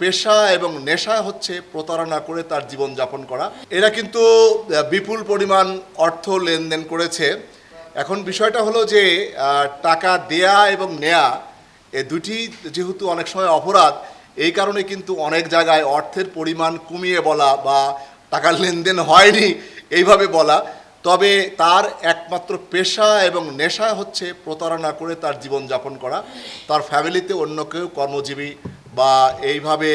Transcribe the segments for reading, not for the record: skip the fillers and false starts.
পেশা এবং নেশা হচ্ছে প্রতারণা করে তার জীবন যাপন করা। এরা কিন্তু বিপুল পরিমাণ অর্থ লেনদেন করেছে। এখন বিষয়টা হলো যে টাকা দেয়া এবং নেয়া এ দুটি যেহেতু অনেক সময় অপরাধ, এই কারণে কিন্তু অনেক জায়গায় অর্থের পরিমাণ কমিয়ে বলা বা টাকার লেনদেন হয়নি এইভাবে বলা। তবে তার একমাত্র পেশা এবং নেশা হচ্ছে প্রতারণা করে তার জীবন যাপন করা। তার ফ্যামিলিতে অন্য কেউ কর্মজীবী বা এইভাবে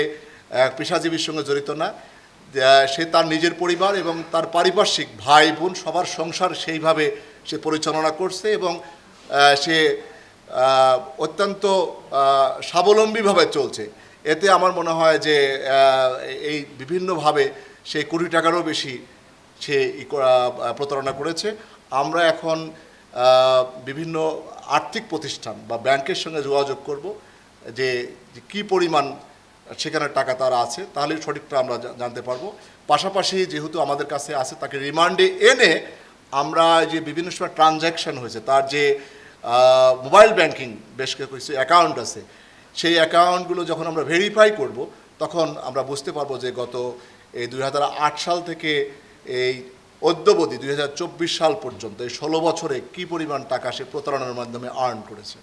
পেশাজীবীর সঙ্গে জড়িত না। সে তার নিজের পরিবার এবং তার পারিপার্শ্বিক ভাই বোন সবার সংসার সেইভাবে সে পরিচালনা করছে এবং সে অত্যন্ত স্বাবলম্বীভাবে চলছে। এতে আমার মনে হয় যে এই বিভিন্নভাবে সে কোটি টাকারও বেশি সে প্রতারণা করেছে। আমরা এখন বিভিন্ন আর্থিক প্রতিষ্ঠান বা ব্যাংকের সঙ্গে যোগাযোগ করব যে কী পরিমাণ সেখানে টাকা তার আছে, তাহলে সঠিকটা আমরা জানতে পারবো। পাশাপাশি যেহেতু আমাদের কাছে আছে, তাকে রিমান্ডে এনে আমরা যে বিভিন্ন সময় ট্রানজ্যাকশন হয়েছে, তার যে মোবাইল ব্যাংকিং বেশ কিছু অ্যাকাউন্ট আছে, সেই অ্যাকাউন্টগুলো যখন আমরা ভেরিফাই করব, তখন আমরা বুঝতে পারবো যে গত এই 2008 সাল থেকে এই অদ্যাবধি 2024 সাল পর্যন্ত এই 16 বছরে কী পরিমাণ টাকা সে প্রতারণার মাধ্যমে আর্ন করেছে।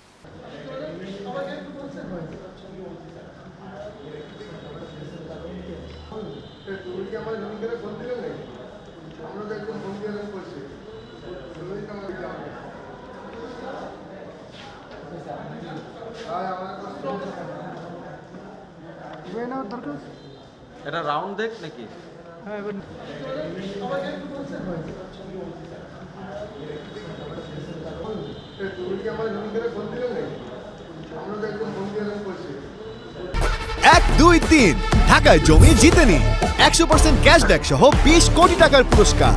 এটা রাউন্ড দেখ নাকি? হ্যাঁ, এবার এক দুই তিন ঢাকায় জমি জিতে নিন 100% ক্যাশব্যাক সহ 20 কোটি টাকার পুরস্কার।